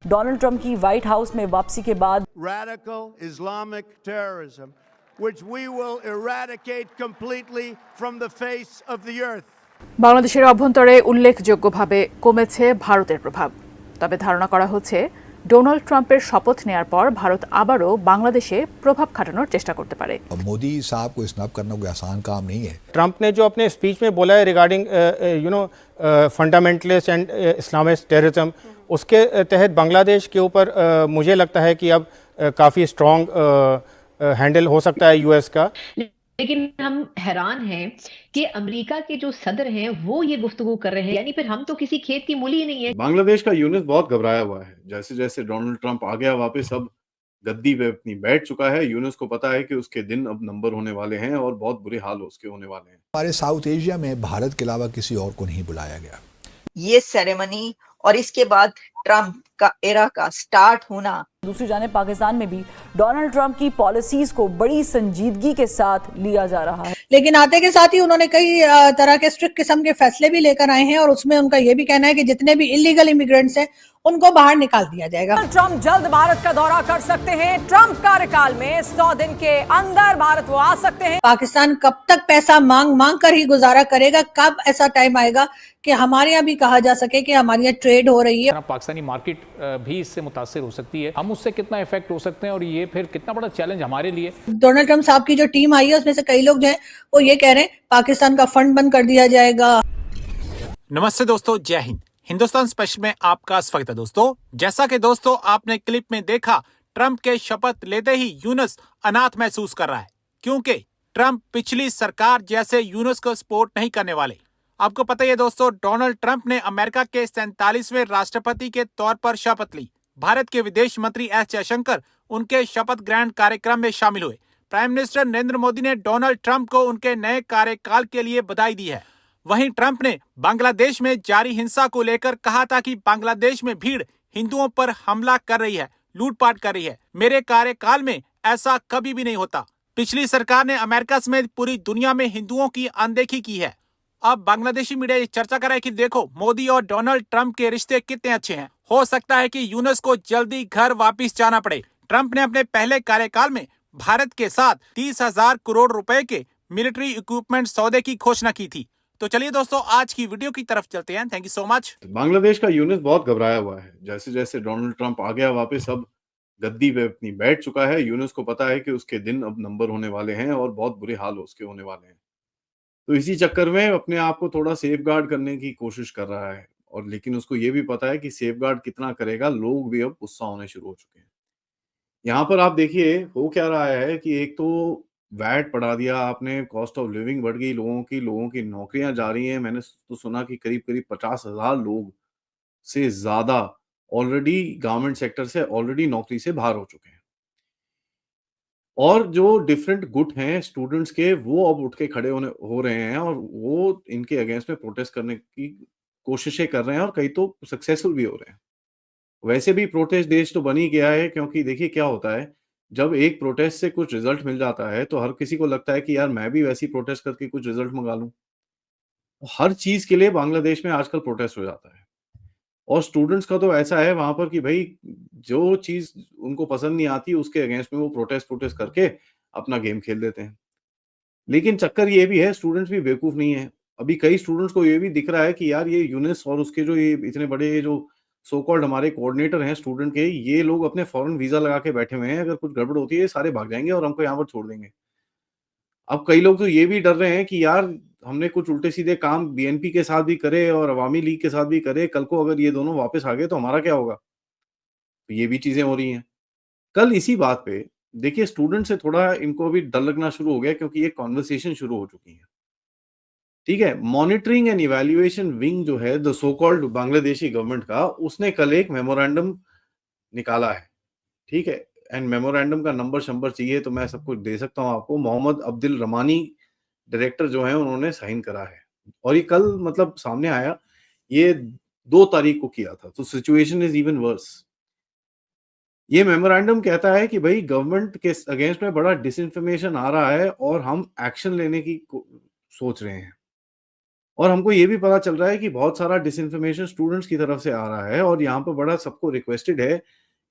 Donald Trump की white house में वापसी के बाद radical Islamic terrorism, which we will eradicate completely from the face of the earth. বাংলাদেশের অভ্যন্তরে উল্লেখযোগ্যভাবে কমেছে ভারতের প্রভাব। তবে ধারণা করা হচ্ছে ডোনাল্ড ট্রাম্পের শপথ নেয়ার পর ভারত আবারও বাংলাদেশে প্রভাব খাটানোর চেষ্টা করতে পারে। मोदी साहब को स्नैप करना कोई आसान काम नहीं है। ट्रंप ने जो अपने स्पीच में बोला है regarding fundamentalist and Islamist terrorism, उसके तहत बांग्लादेश के ऊपर मुझे लगता है कि अब काफ़ी स्ट्रॉन्ग हैंडल हो सकता है यूएस का। लेकिन हम हैरान हैं कि अमेरिका के जो सदर हैं वो ये गुफ्तगू कर रहे हैं, यानी फिर हम तो किसी खेत की मूली ही नहीं है। बांग्लादेश का यूनुस बहुत घबराया हुआ है। जैसे जैसे डोनाल्ड ट्रंप आ गया वापस, अब गद्दी पे अपनी बैठ चुका है। यूनुस को पता है कि उसके दिन अब नंबर होने वाले हैं और बहुत बुरे हाल उसके होने वाले हैं। हमारे साउथ एशिया में भारत के अलावा किसी और को नहीं बुलाया गया। ये सेरेमनी और इसके बाद ट्रंप का एरा का स्टार्ट होना। दूसरी जानिब पाकिस्तान में भी डोनाल्ड ट्रंप की पॉलिसीज को बड़ी संजीदगी के साथ लिया जा रहा है, लेकिन आते के साथ ही उन्होंने कई तरह के स्ट्रिक्ट किस्म के फैसले भी लेकर आए हैं और उसमें उनका यह भी कहना है कि जितने भी इलीगल इमिग्रेंट्स हैं उनको बाहर निकाल दिया जाएगा। ट्रंप जल्द भारत का दौरा कर सकते हैं। ट्रंप कार्यकाल में 100 दिन के अंदर भारत वो आ सकते हैं। पाकिस्तान कब तक पैसा मांग मांग कर ही गुजारा करेगा? कब ऐसा टाइम आएगा कि हमारे यहाँ भी कहा जा सके कि हमारे यहाँ ट्रेड हो रही है? पाकिस्तानी मार्केट भी इससे मुतासिर हो सकती है, हम उससे कितना इफेक्ट हो सकते हैं और ये फिर कितना बड़ा चैलेंज हमारे लिए। डोनाल्ड ट्रंप साहब की जो टीम आई है उसमें से कई लोग जो है वो ये कह रहे हैं पाकिस्तान का फंड बंद कर दिया जाएगा। नमस्ते दोस्तों, जय हिंद। हिंदुस्तान स्पेशल में आपका स्वागत है दोस्तों। जैसा कि दोस्तों आपने क्लिप में देखा, ट्रंप के शपथ लेते ही यूनुस अनाथ महसूस कर रहा है, क्योंकि ट्रंप पिछली सरकार जैसे यूनुस को सपोर्ट नहीं करने वाले। आपको पता ही है दोस्तों, डोनाल्ड ट्रंप ने अमेरिका के 47वें राष्ट्रपति के तौर पर शपथ ली। भारत के विदेश मंत्री एस जयशंकर उनके शपथ ग्रहण कार्यक्रम में शामिल हुए। प्राइम मिनिस्टर नरेंद्र मोदी ने डोनाल्ड ट्रंप को उनके नए कार्यकाल के लिए बधाई दी है। वहीं ट्रंप ने बांग्लादेश में जारी हिंसा को लेकर कहा था कि बांग्लादेश में भीड़ हिंदुओं पर हमला कर रही है, लूटपाट कर रही है। मेरे कार्यकाल में ऐसा कभी भी नहीं होता। पिछली सरकार ने अमेरिका समेत पूरी दुनिया में हिंदुओं की अनदेखी की है। अब बांग्लादेशी मीडिया ये चर्चा कर रहा है कि देखो मोदी और डोनाल्ड ट्रंप के रिश्ते कितने अच्छे हैं। हो सकता है कि यूनुस को जल्दी घर वापस जाना पड़े। ट्रंप ने अपने पहले कार्यकाल में भारत के साथ 30,000 करोड़ रुपए के मिलिट्री इक्विपमेंट सौदे की घोषणा की थी। तो चलिए दोस्तों आज की वीडियो की तरफ चलते हैं। Thank you so much. Bangladesh का यूनुस बहुत घबराया हुआ है। जैसे जैसे डोनाल्ड ट्रंप आ गया वापस, अब गद्दी पे अपनी बैठ चुका है। यूनुस को पता है कि उसके दिन अब नंबर होने वाले हैं और बहुत बुरे हाल उसके होने वाले हैं। तो इसी चक्कर में अपने आप को थोड़ा सेफ गार्ड करने की कोशिश कर रहा है, और लेकिन उसको ये भी पता है कि सेफ गार्ड कितना करेगा, लोग भी अब गुस्सा होने शुरू हो चुके हैं। यहाँ पर आप देखिए हो क्या रहा है कि एक तो वैट बढ़ा दिया आपने, कॉस्ट ऑफ लिविंग बढ़ गई लोगों की नौकरियां जा रही हैं। मैंने तो सुना कि करीब करीब 50,000 लोग से ज्यादा ऑलरेडी गवर्नमेंट सेक्टर से ऑलरेडी नौकरी से बाहर हो चुके हैं। और जो डिफरेंट गुट हैं स्टूडेंट्स के, वो अब उठ के खड़े हो रहे हैं और वो इनके अगेंस्ट में प्रोटेस्ट करने की कोशिशें कर रहे हैं और कई तो सक्सेसफुल भी हो रहे हैं। वैसे भी प्रोटेस्ट देश तो बन ही गया है, क्योंकि देखिए क्या होता है, जब एक प्रोटेस्ट से कुछ रिजल्ट मिल जाता है तो हर किसी को लगता है कि यार मैं भी वैसी प्रोटेस्ट करके कुछ रिजल्ट मंगा लूं। हर चीज के लिए बांग्लादेश में आजकल प्रोटेस्ट हो जाता है, और स्टूडेंट्स का तो ऐसा है वहां पर कि भाई जो चीज उनको पसंद नहीं आती उसके अगेंस्ट में वो प्रोटेस्ट करके अपना गेम खेल देते हैं। लेकिन चक्कर ये भी है, स्टूडेंट्स भी बेवकूफ नहीं है। अभी कई स्टूडेंट्स को ये भी दिख रहा है कि यार ये यूनिस और उसके जो ये इतने बड़े जो सो कॉल्ड हमारे कोऑर्डिनेटर हैं स्टूडेंट के, ये लोग अपने फॉरेन वीजा लगा के बैठे हुए हैं। अगर कुछ गड़बड़ होती है सारे भाग जाएंगे और हमको यहाँ पर छोड़ देंगे। अब कई लोग तो ये भी डर रहे हैं कि यार हमने कुछ उल्टे सीधे काम बीएनपी के साथ भी करे और अवामी लीग के साथ भी करे, कल को अगर ये दोनों वापस आ गए तो हमारा क्या होगा। तो ये भी चीजें हो रही हैं। कल इसी बात पे देखिए स्टूडेंट से थोड़ा इनको भी डर लगना शुरू हो गया, क्योंकि ये कॉन्वर्सेशन शुरू हो चुकी है। ठीक है, मॉनिटरिंग एंड इवैल्यूएशन विंग जो है the so called Bangladeshi government का, उसने कल एक मेमोरेंडम निकाला है। ठीक है, एंड मेमोरेंडम का नंबर शंबर चाहिए तो मैं सब कुछ दे सकता हूं आपको। मोहम्मद अब्दुल रमानी डायरेक्टर जो है उन्होंने साइन करा है, और ये कल मतलब सामने आया, ये 2 तारीख को किया था। तो सिचुएशन इज इवन वर्स। ये मेमोरेंडम कहता है कि भाई गवर्नमेंट के अगेंस्ट में बड़ा डिसइंफॉर्मेशन आ रहा है और हम एक्शन लेने की सोच रहे हैं। और हमको ये भी पता चल रहा है कि बहुत सारा डिसइंफॉर्मेशन स्टूडेंट्स की तरफ से आ रहा है, और यहाँ पर बड़ा सबको रिक्वेस्टेड है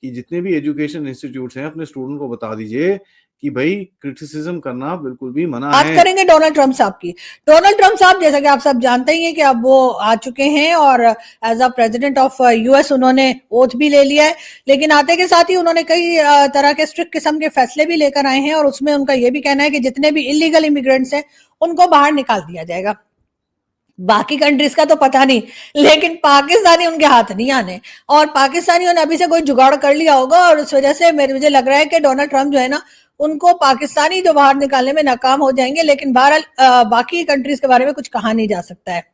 कि जितने भी एजुकेशन इंस्टीट्यूट्स हैं अपने स्टूडेंट को बता दीजिए कि भाई क्रिटिसिज्म करना बिल्कुल भी मना बात है। करेंगे डोनाल्ड ट्रंप साहब की। डोनाल्ड ट्रंप साहब, जैसा कि आप सब जानते ही हैं कि अब वो आ चुके हैं और as a president of US उन्होंने ओथ भी ले लिया है, लेकिन आते के साथ ही उन्होंने कई तरह के स्ट्रिक्ट किस्म के फैसले भी लेकर आए हैं और उसमें उनका ये भी कहना है कि जितने भी इलीगल इमिग्रेंट्स हैं उनको बाहर निकाल दिया जाएगा। बाकी कंट्रीज का तो पता नहीं, लेकिन पाकिस्तानी उनके हाथ नहीं आने, और पाकिस्तानियों ने अभी से कोई जुगाड़ कर लिया होगा, और उस वजह से मुझे लग रहा है कि डोनाल्ड ट्रंप जो है ना, उनको पाकिस्तानी जो बाहर निकालने में नाकाम हो जाएंगे, लेकिन बहरहाल बाकी कंट्रीज के बारे में कुछ कहा नहीं जा सकता है।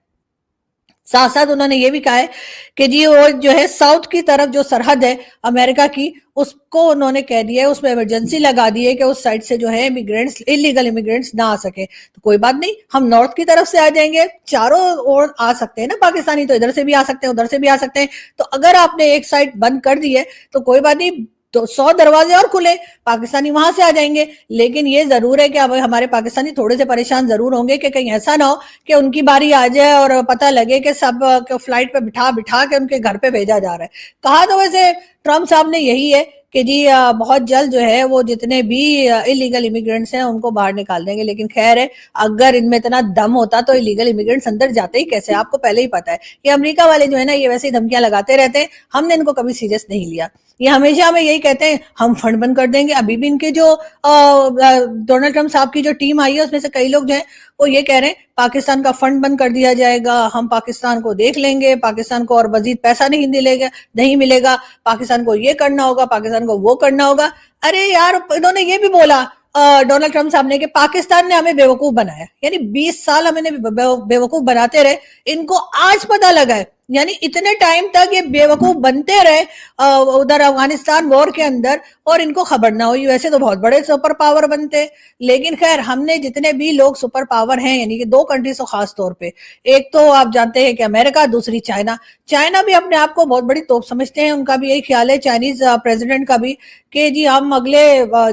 साथ साथ उन्होंने ये भी कहा है कि जी वो जो है साउथ की तरफ जो सरहद है अमेरिका की, उसको उन्होंने कह दिया है, उसमें इमरजेंसी लगा दी है कि उस साइड से जो है इमिग्रेंट्स, इलीगल इमिग्रेंट्स ना आ सके। तो कोई बात नहीं, हम नॉर्थ की तरफ से आ जाएंगे, चारों ओर आ सकते हैं ना पाकिस्तानी, तो इधर से भी आ सकते हैं, उधर से भी आ सकते हैं। तो अगर आपने एक साइड बंद कर दी है तो कोई बात नहीं, तो 100 दरवाजे और खुले, पाकिस्तानी वहां से आ जाएंगे। लेकिन ये जरूर है कि अब हमारे पाकिस्तानी थोड़े से परेशान जरूर होंगे कि कहीं ऐसा ना हो कि उनकी बारी आ जाए और पता लगे कि सब फ्लाइट पे बिठा बिठा के उनके घर पे भेजा जा रहा है। कहा तो वैसे ट्रंप साहब ने यही है कि जी बहुत जल्द जो है वो जितने भी इलीगल इमिग्रेंट्स हैं उनको बाहर निकाल देंगे। लेकिन खैर है, अगर इनमें इतना दम होता तो इलीगल इमिग्रेंट्स अंदर जाते ही कैसे? आपको पहले ही पता है कि अमेरिका वाले जो है ना, ये वैसे ही धमकियां लगाते रहते हैं, हमने इनको कभी सीरियस नहीं लिया। ये हमेशा हमें यही कहते हैं हम फंड बंद कर देंगे। अभी भी इनके जो डोनाल्ड ट्रंप साहब की जो टीम आई है उसमें से कई लोग जो हैं वो ये कह रहे हैं पाकिस्तान का फंड बंद कर दिया जाएगा, हम पाकिस्तान को देख लेंगे, पाकिस्तान को और मजीद पैसा नहीं मिलेगा, पाकिस्तान को ये करना होगा, पाकिस्तान को वो करना होगा। अरे यार, इन्होंने ये भी बोला डोनाल्ड ट्रंप साहब ने कि पाकिस्तान ने हमें बेवकूफ बनाया, यानी 20 साल हमें बेवकूफ बनाते रहे, इनको आज पता लगा है। यानी इतने टाइम तक ये बेवकूफ बनते रहे उधर अफगानिस्तान वॉर के अंदर, और इनको खबर ना हुई। वैसे तो बहुत बड़े सुपर पावर बनते, लेकिन खैर हमने जितने भी लोग सुपर पावर हैं, यानी कि 2 कंट्रीज को खास तौर पे, एक तो आप जानते हैं कि अमेरिका, दूसरी चाइना। चाइना भी अपने आप को बहुत बड़ी तोप समझते हैं, उनका भी यही ख्याल है, चाइनीज प्रेसिडेंट का भी, कि जी हम अगले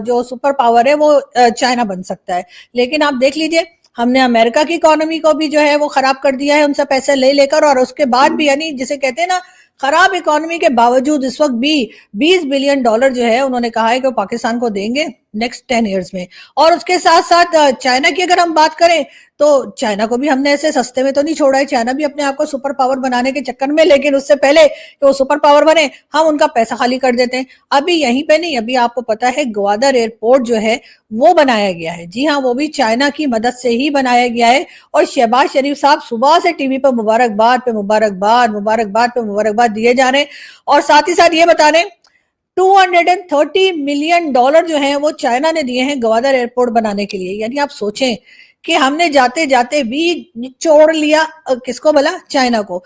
जो सुपर पावर है वो चाइना बन सकता है। लेकिन आप देख लीजिए, हमने अमेरिका की इकोनॉमी को भी जो है वो खराब कर दिया है उनसे पैसे ले लेकर, और उसके बाद भी, यानी जिसे कहते हैं ना, खराब इकोनॉमी के बावजूद इस वक्त भी $20 बिलियन जो है उन्होंने कहा है कि पाकिस्तान को देंगे नेक्स्ट 10 इयर्स में। और उसके साथ साथ चाइना की अगर हम बात करें तो चाइना को भी हमने ऐसे सस्ते में तो नहीं छोड़ा है। चाइना भी अपने आप को सुपर पावर बनाने के चक्कर में, लेकिन उससे पहले कि वो सुपर पावर बने हम उनका पैसा खाली कर देते हैं। अभी यहीं पे नहीं, अभी आपको पता है ग्वादर एयरपोर्ट जो है वो बनाया गया है। जी हाँ, वो भी चाइना की मदद से ही बनाया गया है। और शहबाज शरीफ साहब सुबह से टीवी पर मुबारकबाद पे मुबारकबाद मुबारकबाद पे मुबारकबाद दिए जा रहे हैं, और साथ ही साथ ये बता रहे हैं $230 मिलियन जो है वो चाइना ने दिए हैं ग्वादर एयरपोर्ट बनाने के लिए। यानी आप सोचें कि हमने जाते जाते भी छोड़ लिया किसको भला? चाइना को।